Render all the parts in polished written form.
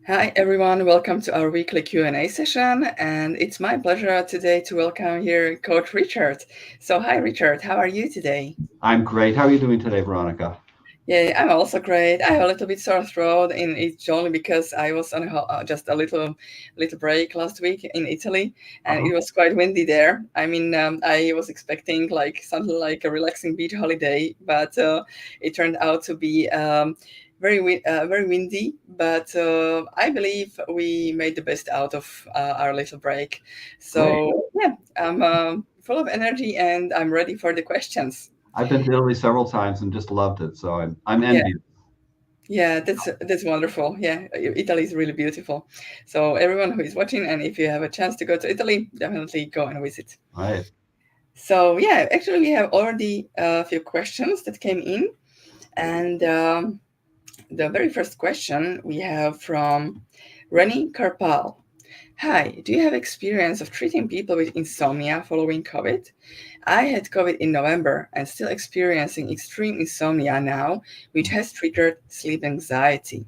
Hi everyone, welcome to our weekly Q&A session, and it's my pleasure today to welcome here Coach Richard. So hi Richard, how are you today? I'm great. How are you doing today, Veronica? Yeah, I'm also great. I have a little bit sore throat, and it's only because I was on just a little break last week in Italy, and Uh-huh. it was quite windy there. I mean, I was expecting like something like a relaxing beach holiday, but it turned out to be very windy. But I believe we made the best out of our little break. Great. So yeah, I'm full of energy, and I'm ready for the questions. I've been to Italy several times and just loved it, so I'm Yeah. envious. Yeah, that's wonderful. Yeah, Italy is really beautiful. So everyone who is watching, and if you have a chance to go to Italy, definitely go and visit. Right. So yeah, actually we have already a few questions that came in, and the very first question we have from Reni Karpal. Hi, do you have experience of treating people with insomnia following COVID? I had COVID in November and still experiencing extreme insomnia now, which has triggered sleep anxiety.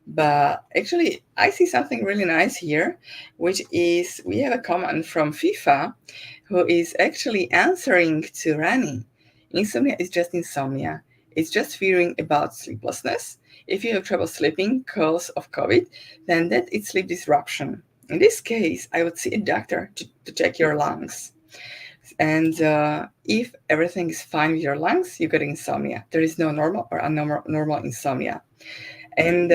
But actually, I see something really nice here, which is we have a comment from FIFA who is actually answering to Rani. Insomnia is just insomnia. It's just fearing about sleeplessness. If you have trouble sleeping because of COVID, then that is sleep disruption. In this case, I would see a doctor to check your lungs. And if everything is fine with your lungs, you get insomnia. There is no normal or abnormal insomnia. And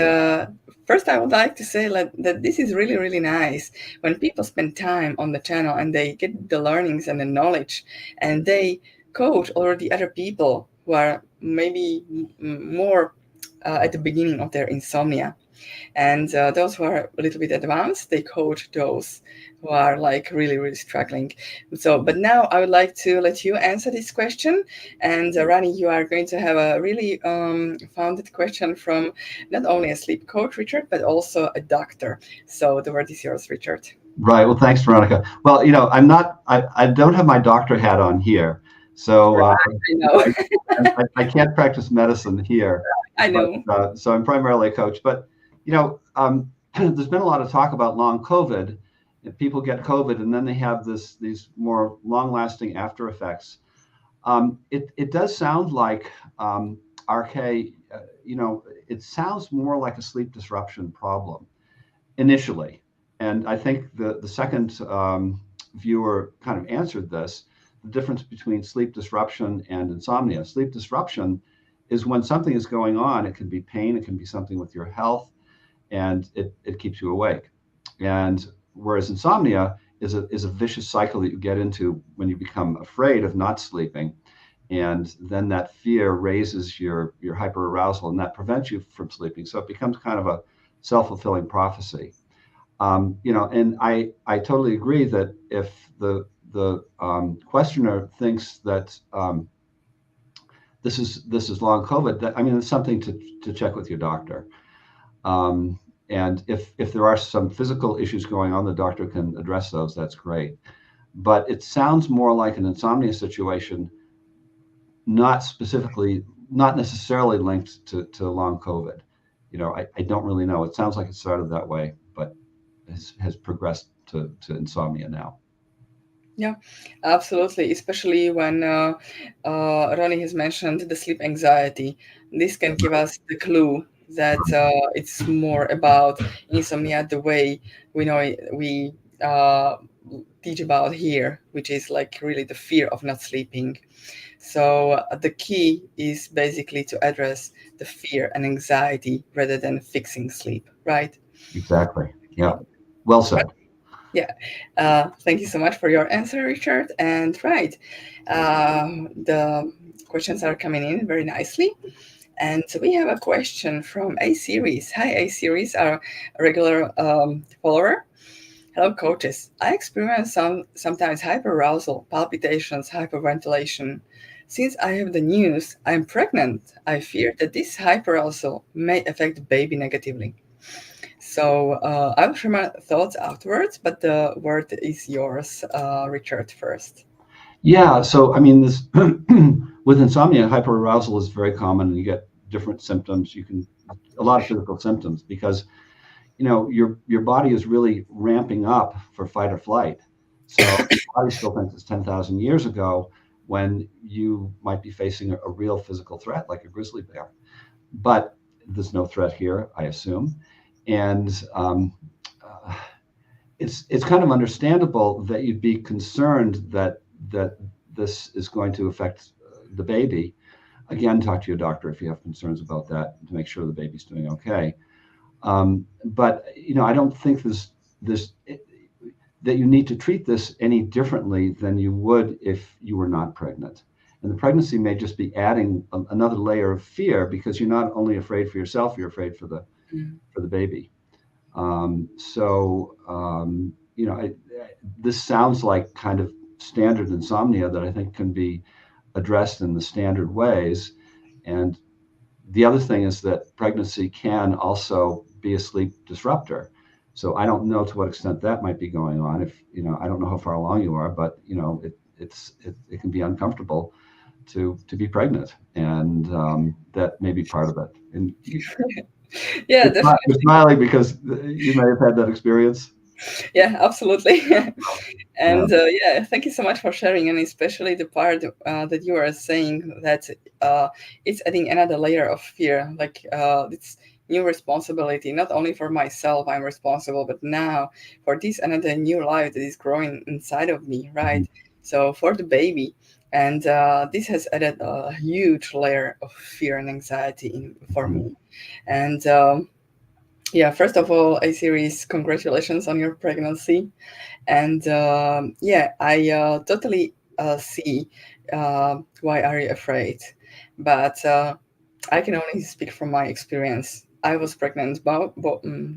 first, I would like to say that this is really, really nice when people spend time on the channel and they get the learnings and the knowledge, and they coach already other people who are maybe more at the beginning of their insomnia. And those who are a little bit advanced, they coach those who are like really, really struggling. So, but now I would like to let you answer this question. And Rani, you are going to have a really founded question from not only a sleep coach, Richard, but also a doctor. So the word is yours, Richard. Right. Well, thanks, Veronica. Well, I don't have my doctor hat on here, so Right, I know. I, I can't practice medicine here, I but know. so I'm primarily a coach. But, there's been a lot of talk about long COVID. If people get COVID and then they have these more long-lasting after effects. It does sound like RK, it sounds more like a sleep disruption problem initially. And I think the second viewer kind of answered this, the difference between sleep disruption and insomnia. Sleep disruption is when something is going on. It can be pain, it can be something with your health, and it keeps you awake. And whereas insomnia is a vicious cycle that you get into when you become afraid of not sleeping, and then that fear raises your hyperarousal, and that prevents you from sleeping. So it becomes kind of a self-fulfilling prophecy. And I totally agree that if the questioner thinks that this is long COVID, that, I mean, it's something to check with your doctor. Um, and if there are some physical issues going on, the doctor can address those. That's great. But it sounds more like an insomnia situation, not necessarily linked to long COVID. I don't really know. It sounds like it started that way, but has progressed to insomnia now. Yeah, absolutely. Especially when Ronnie has mentioned the sleep anxiety. This can give us the clue that it's more about insomnia the way we teach about here, which is like really the fear of not sleeping. So the key is basically to address the fear and anxiety rather than fixing sleep, right? Exactly. Yeah. Okay. Well said. Yeah, thank you so much for your answer, Richard. And right, the questions are coming in very nicely. And we have a question from A Series. Hi, A Series, our regular follower. Hello, coaches. I experience sometimes hyperarousal, palpitations, hyperventilation. Since I have the news, I'm pregnant. I fear that this hyperarousal may affect the baby negatively. So I will share my thoughts afterwards, but the word is yours, Richard, first. Yeah. So I mean, this with insomnia, hyperarousal is very common, and you get different symptoms. You can a lot of physical symptoms because your body is really ramping up for fight or flight. So your body still thinks it's 10,000 years ago when you might be facing a real physical threat like a grizzly bear. But there's no threat here, I assume. And uh, it's kind of understandable that you'd be concerned that this is going to affect the baby. Again, talk to your doctor if you have concerns about that to make sure the baby's doing okay. But I don't think this that you need to treat this any differently than you would if you were not pregnant. And the pregnancy may just be adding another layer of fear because you're not only afraid for yourself, you're afraid for the baby. So this sounds like kind of standard insomnia that I think can be addressed in the standard ways. And the other thing is that pregnancy can also be a sleep disruptor. So I don't know to what extent that might be going on. If I don't know how far along you are, but it can be uncomfortable to be pregnant, and that may be part of it. And Yeah, you're definitely. smiling because you may have had that experience. Yeah, absolutely. Yeah. And yeah, thank you so much for sharing, and especially the part that you are saying that it's adding another layer of fear, like it's new responsibility, not only for myself, I'm responsible, but now for this another new life that is growing inside of me, Mhm. right? So for the baby, and this has added a huge layer of fear and anxiety for Mhm. me. And yeah, first of all, A series, congratulations on your pregnancy. And yeah, I totally see why are you afraid. But I can only speak from my experience. I was pregnant about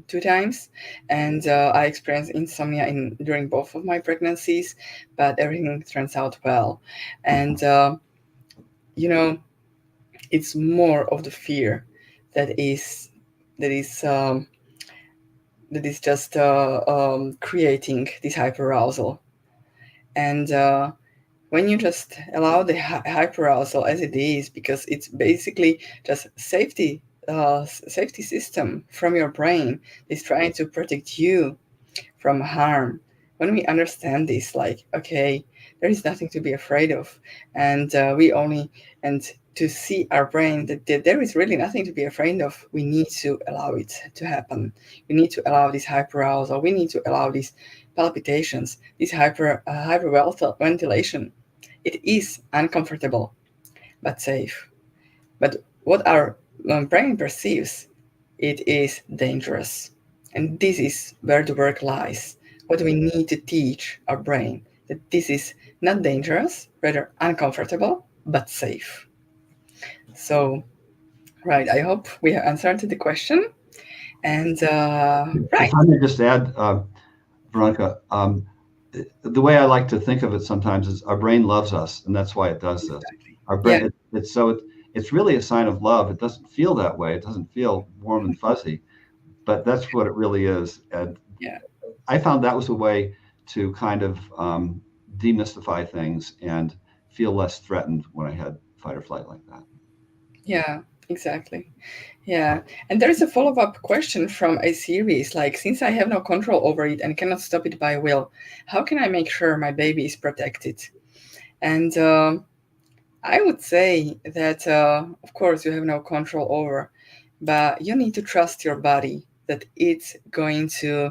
2 times, and I experienced insomnia during both of my pregnancies, but everything turns out well. And you know, it's more of the fear that is that is um, that is just creating this hyperarousal. And when you just allow the hyperarousal as it is, because it's basically just safety system from your brain is trying to protect you from harm. When we understand this, like, okay, there is nothing to be afraid of, and we only and to see our brain that there is really nothing to be afraid of, we need to allow it to happen. We need to allow this hyperarousal. We need to allow these palpitations, this hyperventilation. It is uncomfortable but safe. But what our brain perceives, it is dangerous. And this is where the work lies. What we need to teach our brain that this is not dangerous, rather uncomfortable, but safe. So, right, I hope we have answered the question. And If right, I may just add, Veronica, the way I like to think of it sometimes is our brain loves us, and that's why it does this. exactly. Our Yeah, brain, it's really a sign of love. It doesn't feel that way. It doesn't feel warm and fuzzy, but that's what it really is. And yeah, I found that was a way to kind of demystify things and feel less threatened when I had fight or flight like that. yeah, exactly. Yeah, and there is a follow-up question from a series like, since I have no control over it and cannot stop it by will, how can I make sure my baby is protected? And I would say that, of course, you have no control over, but you need to trust your body that it's going to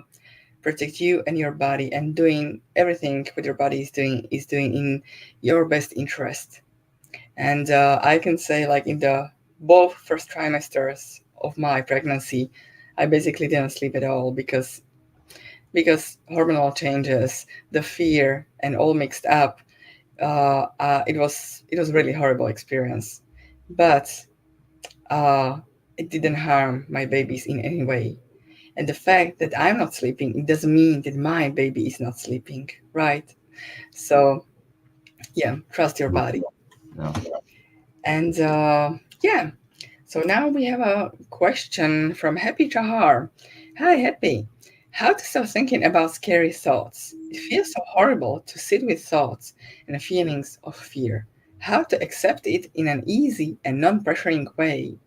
protect you and your body, and doing everything what your body is doing in your best interest. And I can say, like, in the both first trimesters of my pregnancy, I basically didn't sleep at all because hormonal changes, the fear, and all mixed up. It was really horrible experience, but uh, it didn't harm my babies in any way. And the fact that I'm not sleeping, it doesn't mean that my baby is not sleeping, right? So yeah, trust your body. Yeah. And yeah, so now we have a question from Happy Chahar. Hi, Happy. How to stop thinking about scary thoughts? It feels so horrible to sit with thoughts and feelings of fear. How to accept it in an easy and non pressuring way?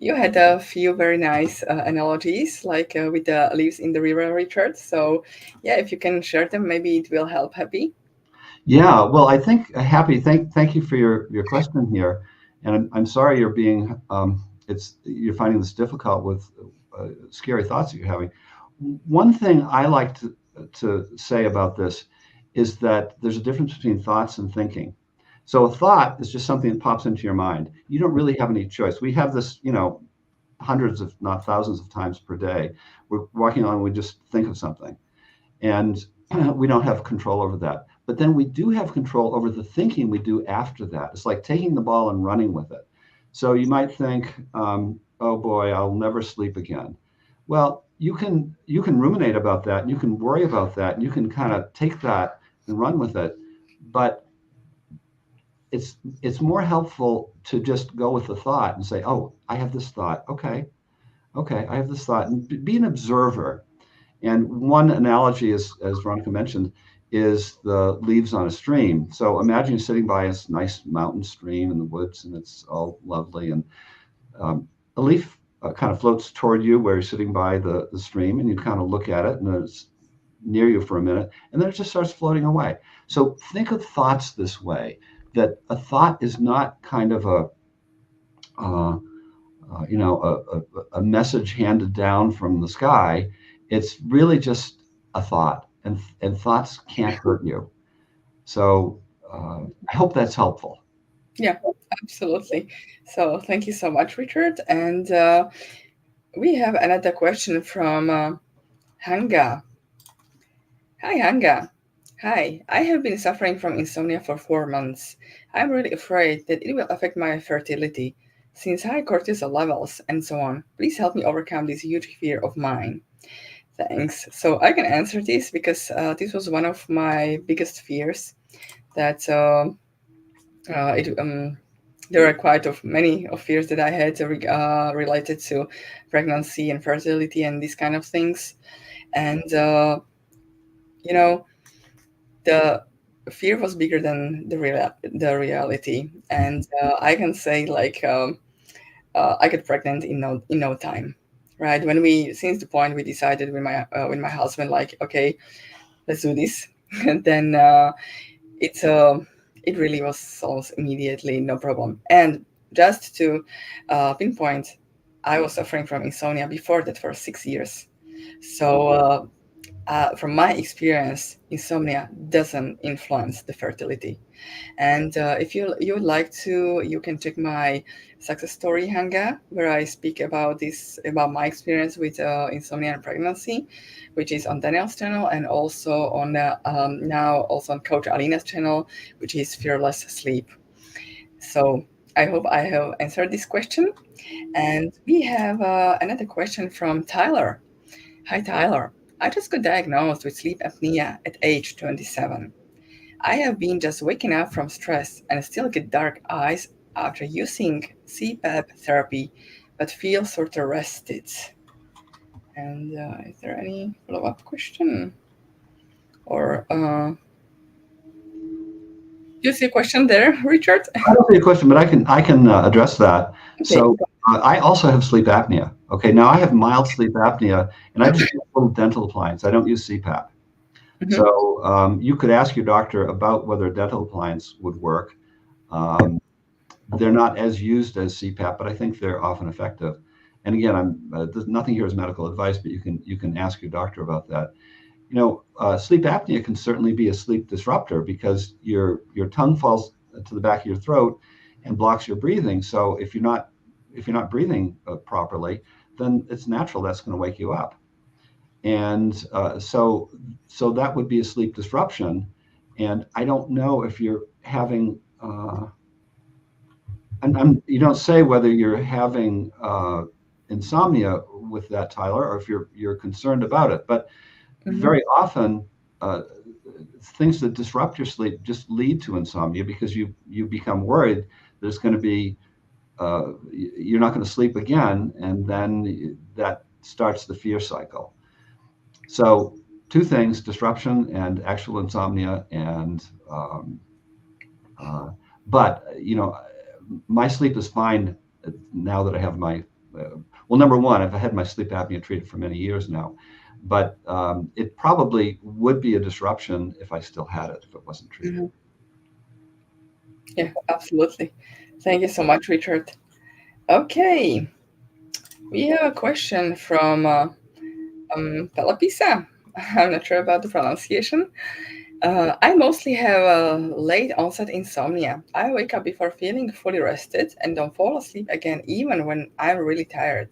You had a few very nice analogies, like with the leaves in the river, Richard. So, yeah, if you can share them, maybe it will help Happy. Yeah, well, I think Happy. Thank you for your question here, and I'm sorry you're being you're finding this difficult with scary thoughts that you're having. One thing I like to say about this is that there's a difference between thoughts and thinking. So a thought is just something that pops into your mind. You don't really have any choice. We have this, hundreds of, not thousands of times per day. We're walking on, we just think of something, and we don't have control over that. But then we do have control over the thinking we do after that. It's like taking the ball and running with it. So you might think, oh boy, I'll never sleep again. Well, you can ruminate about that, and you can worry about that, and you can kind of take that and run with it. But it's more helpful to just go with the thought and say, oh, I have this thought. Okay, I have this thought, and be an observer. And one analogy, as Veronika mentioned, is the leaves on a stream. So imagine you're sitting by a nice mountain stream in the woods, and it's all lovely, and a leaf kind of floats toward you where you're sitting by the stream, and you kind of look at it, and it's near you for a minute, and then it just starts floating away. So think of thoughts this way, that a thought is not kind of uh, a message handed down from the sky. It's really just a thought, and thoughts can't hurt you. So I hope that's helpful. Yeah, absolutely. So, thank you so much, Richard. And we have another question from Hanga. Hi, Hanga. Hi, I have been suffering from insomnia for 4 months. I'm really afraid that it will affect my fertility, since high cortisol levels and so on. Please help me overcome this huge fear of mine. Thanks. So I can answer this because this was one of my biggest fears. That it there are quite of many of fears that I had related to pregnancy and fertility and these kind of things, and you know the fear was bigger than the reality, and I can say like I got pregnant in no time, right? When we since the point we decided with my husband like okay, let's do this, and then it's it really was solved immediately, no problem. And just to pinpoint, I was suffering from insomnia before that for 6 years. So from my experience, insomnia doesn't influence the fertility. And if you would like to, you can check my success story hanga, where I speak about this about my experience with insomnia and pregnancy, which is on Daniel's channel, and also on now also on Coach Alina's channel, which is Fearless Sleep. So I hope I have answered this question. And we have another question from Tyler. Hi Tyler. I just got diagnosed with sleep apnea at age 27. I have been just waking up from stress and still get dark eyes after using CPAP therapy, but feel sort of rested. And is there any follow-up question? Or do you see a question there, Richard? I don't see a question, but I can address that. Okay. So I also have sleep apnea. Okay, now I have mild sleep apnea, and I just use a little dental appliance. I don't use CPAP. Mhm. So you could ask your doctor about whether a dental appliance would work. Um, they're not as used as CPAP, but I think they're often effective. And again, there's nothing here is medical advice, but you can ask your doctor about that. Sleep apnea can certainly be a sleep disruptor because your tongue falls to the back of your throat and blocks your breathing. So if you're not breathing properly, then it's natural that's going to wake you up. And so that would be a sleep disruption. And I don't know if you're having you don't say whether you're having insomnia with that, Tyler, or if you're concerned about it. But Mhm. very often, things that disrupt your sleep just lead to insomnia because you become worried there's going to be you're not going to sleep again, and then that starts the fear cycle. So two things: disruption and actual insomnia. And uh, but my sleep is fine now that I have my well, number one, I've had my sleep apnea treated for many years now, but it probably would be a disruption if I still had it, if it wasn't treated. Mhm. Yeah, absolutely. Thank you so much, Richard. Okay, we have a question from Pelapisa. I'm not sure about the pronunciation. I mostly have a late onset insomnia. I wake up before feeling fully rested and don't fall asleep again, even when I'm really tired.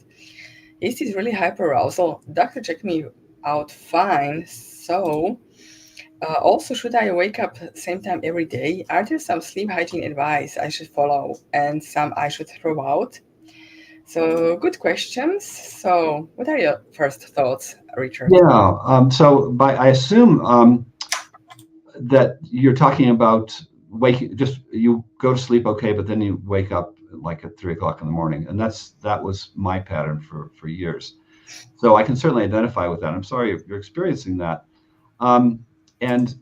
Is this really hyperarousal? Doctor checked me out fine. So, also, should I wake up same time every day? Are there some sleep hygiene advice I should follow and some I should throw out? So, good questions. So, what are your first thoughts, Richard? Yeah. I assume that you're talking about waking. Just you go to sleep okay, but then you wake up like at 3 o'clock in the morning, and that was my pattern for years. So I can certainly identify with that. I'm sorry you're experiencing that. Um, and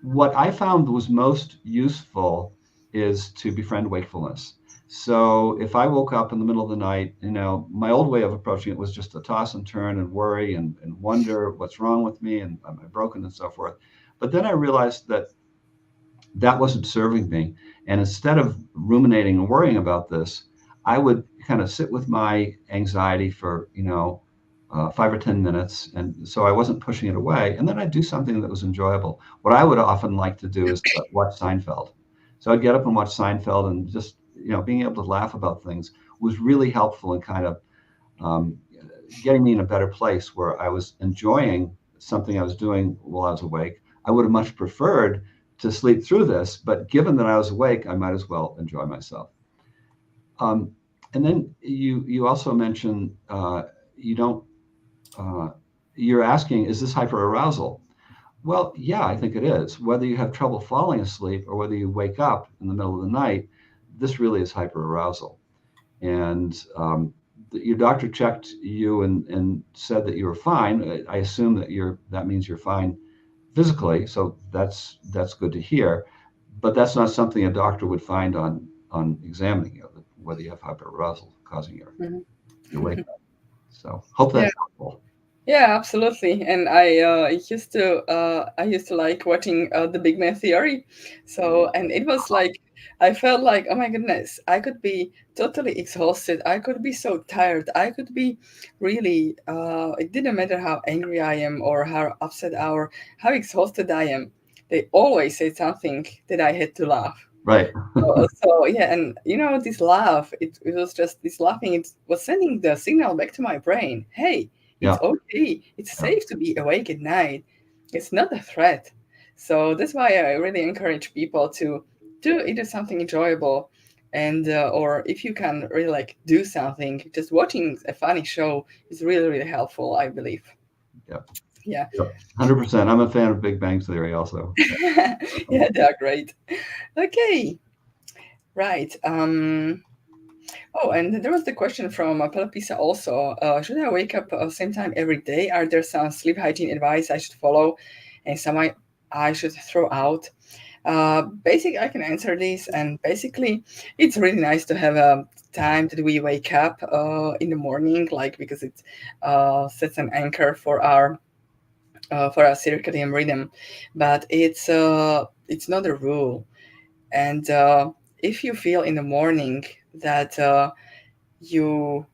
what I found was most useful is to befriend wakefulness. So if I woke up in the middle of the night, my old way of approaching it was just to toss and turn and worry and wonder what's wrong with me and am I broken and so forth. But then I realized that that wasn't serving me. And instead of ruminating and worrying about this, I would kind of sit with my anxiety for, 5 or 10 minutes. And so I wasn't pushing it away. And then I'd do something that was enjoyable. What I would often like to do is watch Seinfeld. So I'd get up and watch Seinfeld and just, being able to laugh about things was really helpful in kind of um, getting me in a better place where I was enjoying something I was doing while I was awake. I would have much preferred to sleep through this, but given that I was awake, I might as well enjoy myself. Um, and then you also mentioned you don't. You're asking, is this hyperarousal? Well, yeah, I think it is. Whether you have trouble falling asleep or whether you wake up in the middle of the night, this really is hyperarousal. And your doctor checked you and said that you were fine. I assume that means you're fine physically, so that's good to hear. But that's not something a doctor would find on examining you, whether you have hyperarousal causing your wake up. So hope Yeah. that's helpful. Yeah, absolutely. And I used to like watching The Big Man Theory. So, and it was like I felt like, oh my goodness, I could be totally exhausted. I could be so tired. I could be really it didn't matter how angry I am or how upset or how exhausted I am. They always say something that I had to laugh. Right. So yeah, and this laugh, it was just this laughing. It was sending the signal back to my brain. Hey, it's Yeah. okay. It's Yeah. safe to be awake at night. It's not a threat. So that's why I really encourage people to do either something enjoyable, and or if you can really like do something, just watching a funny show is really really helpful. I believe. Yeah. Yeah, Yeah. 100%. I'm a fan of Big Bang Theory also. yeah, they are great. Okay, right. Oh, and there was the question from Pelopisa also. Should I wake up same time every day? Are there some sleep hygiene advice I should follow and some I should throw out? Basically, I can answer this. And basically, it's really nice to have a time that we wake up in the morning, like because it sets an anchor for our circadian rhythm. But it's not a rule. And if you feel in the morning that you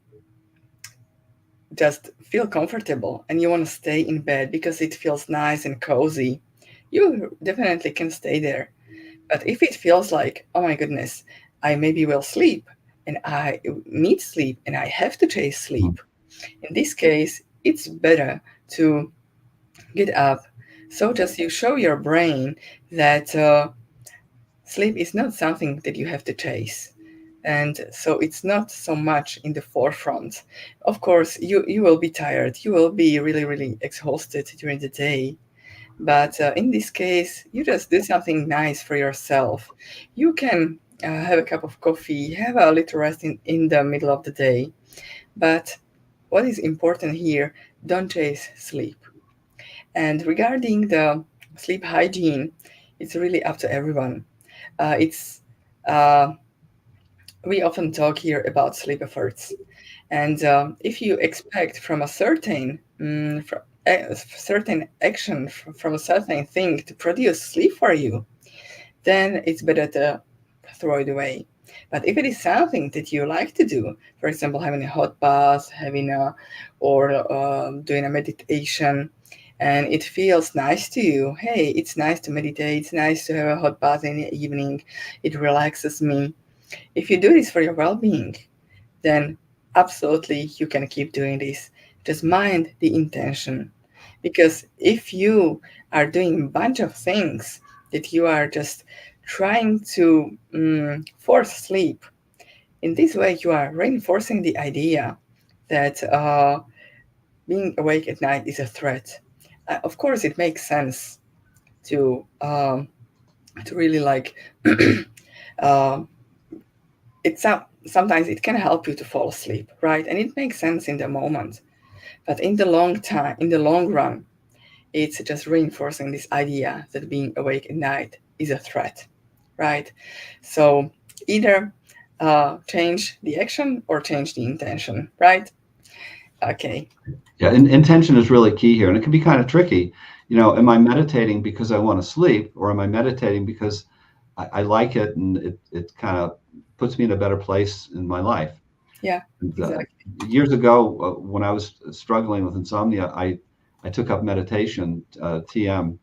just feel comfortable and you want to stay in bed because it feels nice and cozy, you definitely can stay there. But if it feels like, oh my goodness, I maybe will sleep and I need sleep and I have to chase Mhm. sleep, in this case, it's better to get up. So just you show your brain that sleep is not something that you have to chase. And so it's not so much in the forefront. Of course, you will be tired, you will be really really exhausted during the day, but in this case you just do something nice for yourself. You can have a cup of coffee, have a little rest in the middle of the day, but what is important here, don't chase sleep. And regarding the sleep hygiene, it's really up to everyone. It's uh, we often talk here about sleep efforts. And if you expect from a certain action from a certain thing to produce sleep for you, then it's better to throw it away. But if it is something that you like to do, for example, having a hot bath, doing a meditation, and it feels nice to you, hey, it's nice to meditate, it's nice to have a hot bath in the evening, it relaxes me. If you do this for your well being, then absolutely you can keep doing this. Just mind the intention. Because if you are doing a bunch of things that you are just trying to force sleep, in this way you are reinforcing the idea that being awake at night is a threat. Of course, it makes sense to really like uh, sometimes it can help you to fall asleep, right? And it makes sense in the moment. But in the long run, it's just reinforcing this idea that being awake at night is a threat, right? So either change the action or change the intention, right? Okay. Yeah, intention is really key here, and it can be kind of tricky. Am I meditating because I want to sleep, or am I meditating because I like it and it kind of puts me in a better place in my life? Yeah, And, exactly. years ago, when I was struggling with insomnia, I took up meditation, TM,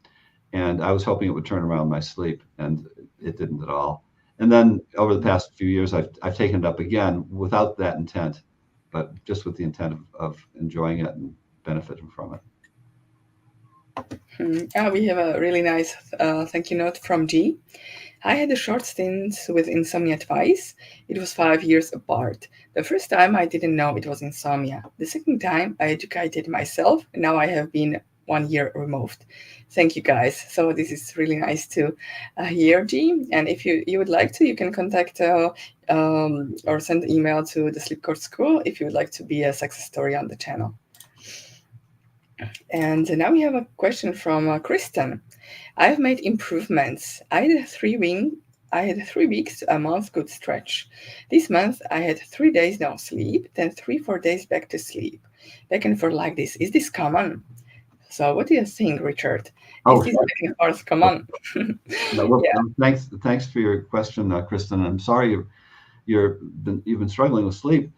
and I was hoping it would turn around my sleep, and it didn't at all. And then over the past few years, I've taken it up again without that intent, but just with the intent of enjoying it and benefiting from it. Yeah, we have a really nice thank you note from G. I had a short stint with insomnia twice. It was 5 years apart. The first time I didn't know it was insomnia. The second time I educated myself, and now I have been 1 year removed. Thank you guys. So this is really nice to hear, G. And if you would like to, you can contact or send an email to the Sleep Court School if you would like to be a success story on the channel. And now we have a question from Kristen. I've made improvements. I had 3 weeks to a month good stretch. This month I had 3 days no sleep, then 3 4 days back to sleep. Back and forth like this. Is this common? So what do you think, Richard? Is Oh, this back and forth common? no, well, Yeah. thanks for your question, Kristen. I'm sorry you've been struggling with sleep.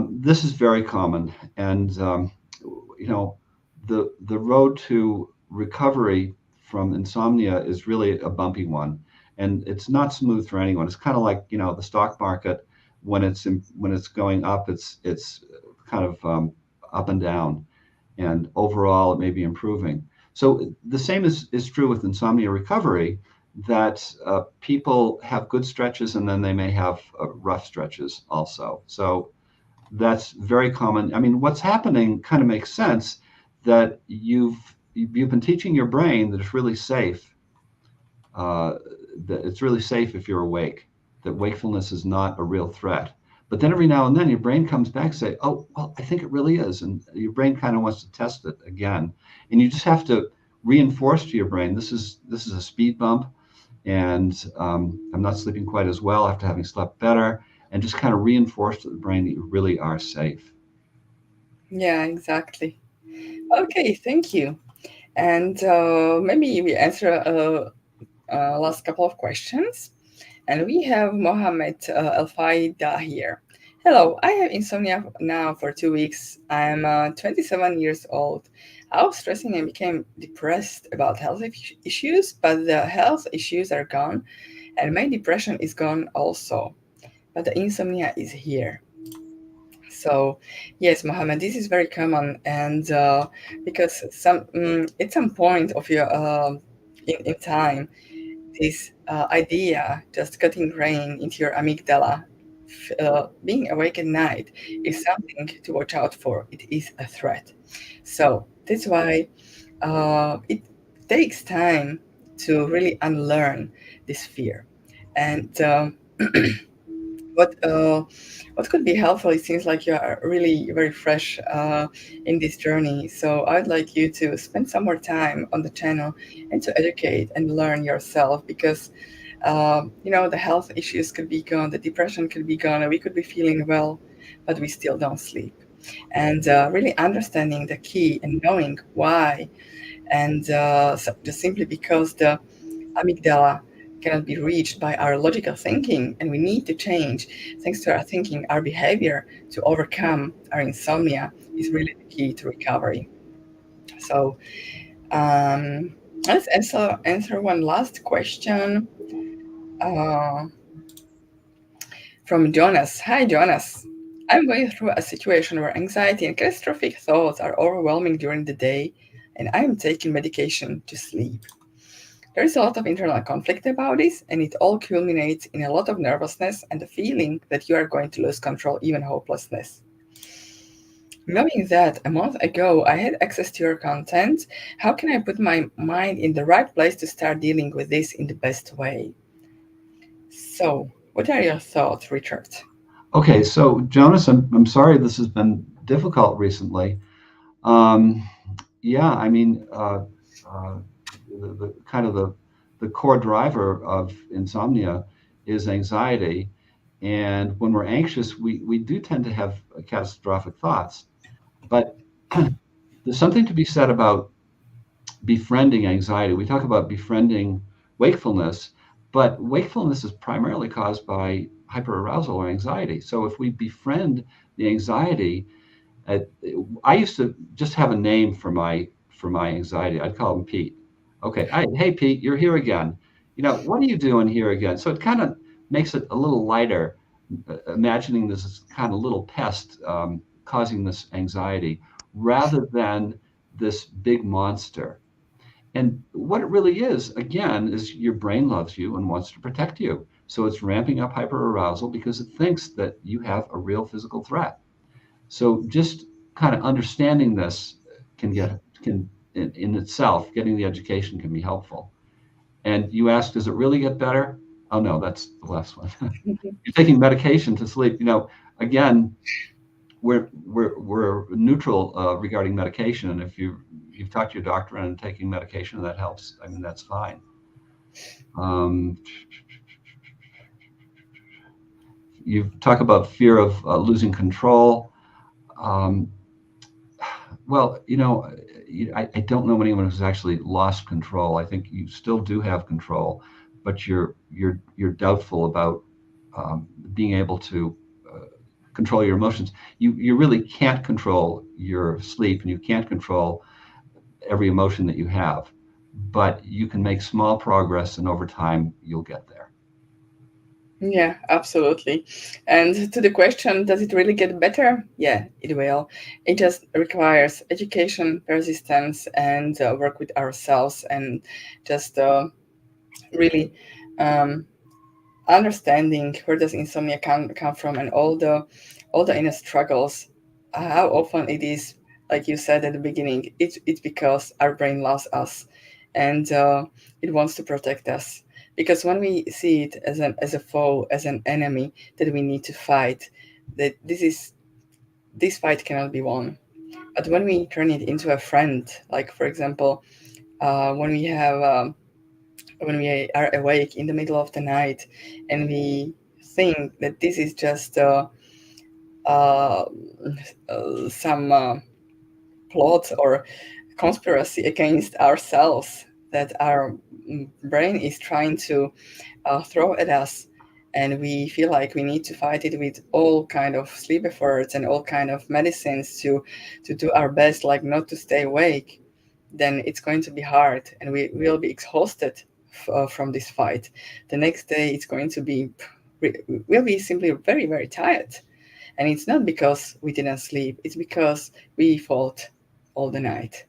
This is very common, and you know, the road to recovery from insomnia is really a bumpy one, and it's not smooth for anyone. It's kind of like the stock market when it's going up, it's kind of up and down, and overall it may be improving. So the same is true with insomnia recovery, that people have good stretches and then they may have rough stretches also. So that's very common. I mean, what's happening kind of makes sense, that you've been teaching your brain that it's really safe, uh, that it's really safe if you're awake, that wakefulness is not a real threat. But then every now and then your brain comes back and say, oh, well, I think it really is. And your brain kind of wants to test it again. And you just have to reinforce to your brain, this is a speed bump, and I'm not sleeping quite as well after having slept better, and just kind of reinforce to the brain that you really are safe. Yeah, exactly. Okay, thank you. And maybe we answer last couple of questions. And we have Mohammed Al Faida here. Hello, I have insomnia now for 2 weeks. I'm 27 years old. I was stressing and became depressed about health issues, but the health issues are gone, and my depression is gone also. But the insomnia is here. So, yes, Mohammed, this is very common, and because at some point of your in time, this idea just got ingrained into your amygdala. Being awake at night is something to watch out for. It is a threat. So that's why it takes time to really unlearn this fear. And what uh, what could be helpful? It seems like you are really very fresh in this journey. So I'd like you to spend some more time on the channel and to educate and learn yourself, because the health issues could be gone, the depression could be gone, and we could be feeling well. but we still don't sleep. And really understanding the key and knowing why, and just simply because the amygdala cannot be reached by our logical thinking, and we need to change, thanks to our thinking, our behavior to overcome our insomnia is really the key to recovery. So um, let's answer one last question uh, from Jonas. Hi, Jonas. I'm going through a situation where anxiety and catastrophic thoughts are overwhelming during the day, and I am taking medication to sleep. There is a lot of internal conflict about this, and it all culminates in a lot of nervousness and the feeling that you are going to lose control, even hopelessness. Knowing that a month ago I had access to your content, how can I put my mind in the right place to start dealing with this in the best way? So, what are your thoughts, Richard? Okay, so Jonas, I'm sorry this has been difficult recently. Um, yeah, I mean, the kind of the core driver of insomnia is anxiety, and when we're anxious, we do tend to have catastrophic thoughts. But there's something to be said about befriending anxiety. We talk about befriending wakefulness, but wakefulness is primarily caused by hyperarousal or anxiety. So if we befriend the anxiety, uh, I used to just have a name for my anxiety. I'd call him Pete. Okay, hey Pete, you're here again. You know, what are you doing here again? So it kind of makes it a little lighter, imagining this as kind of little pest causing this anxiety, rather than this big monster. And what it really is, again, is your brain loves you and wants to protect you. So it's ramping up hyperarousal because it thinks that you have a real physical threat. So just kind of understanding this can in itself, getting the education can be helpful. And you ask, does it really get better? Oh no, that's the last one. You're taking medication to sleep. You know, again, we're neutral regarding medication, and if you've talked to your doctor and taking medication that helps, I mean that's fine. Um, you talk about fear of losing control. Um, well, you know, I don't know anyone who's actually lost control. I think you still do have control, but you're doubtful about being able to control your emotions. You really can't control your sleep, and you can't control every emotion that you have, but you can make small progress, and over time you'll get there. Yeah, absolutely. And to the question, does it really get better? Yeah, it will. It just requires education, persistence, and work with ourselves, and just really um, understanding where does insomnia come from, and all the inner struggles. How often it is, like you said at the beginning, it's because our brain loves us, and it wants to protect us. Because when we see it as a foe, as an enemy that we need to fight, that this fight cannot be won. But when we turn it into a friend, like for example, when we have when we are awake in the middle of the night and we think that this is just uh, some plot or conspiracy against ourselves that our brain is trying to throw at us, and we feel like we need to fight it with all kind of sleep efforts and all kind of medicines to do our best, like not to stay awake, then it's going to be hard, and we will be exhausted from this fight. The next day it's going to be we'll be simply very very tired, and it's not because we didn't sleep, it's because we fought all the night.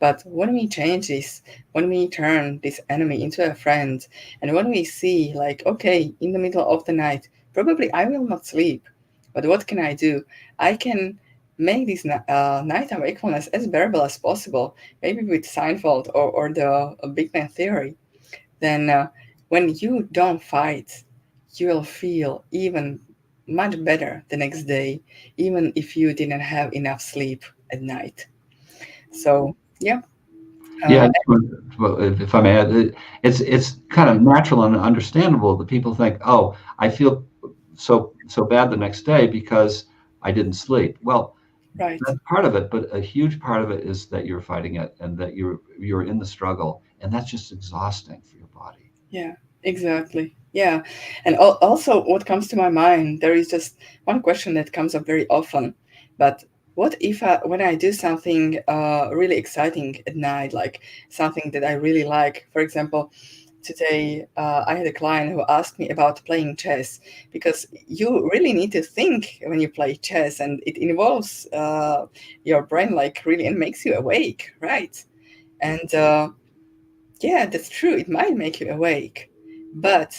But when we change this, when we turn this enemy into a friend, and when we see, like, okay, in the middle of the night, probably I will not sleep, but what can I do? I can make this nighttime wakefulness as bearable as possible, maybe with Seinfeld or the Big Bang Theory. Then when you don't fight, you will feel even much better the next day, even if you didn't have enough sleep at night. So, yeah. Yeah, Uh, well, if I may add, it's kind of natural and understandable that people think, oh, I feel so bad the next day because I didn't sleep. Well, Right. that's part of it, but a huge part of it is that you're fighting it and that you're in the struggle, and that's just exhausting for your body. Yeah, exactly. Yeah. And also, what comes to my mind, there is just one question that comes up very often. But what if when I do something really exciting at night, like something that I really like? For example, today I had a client who asked me about playing chess because you really need to think when you play chess, and it involves your brain, like really, and makes you awake, right? And yeah, that's true. It might make you awake, but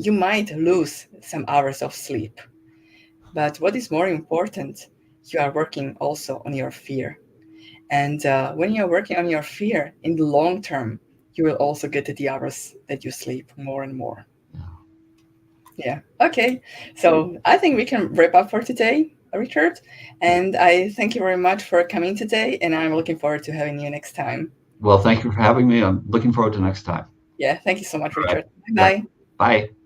you might lose some hours of sleep. But what is more important, you are working also on your fear. And when you're working on your fear in the long term, you will also get the hours that you sleep more and more. Yeah. Okay. So I think we can wrap up for today, Richard. And I thank you very much for coming today. And I'm looking forward to having you next time. Well, thank you for having me. I'm looking forward to next time. Yeah. Thank you so much, All right. Richard. Bye Yep. bye. Bye.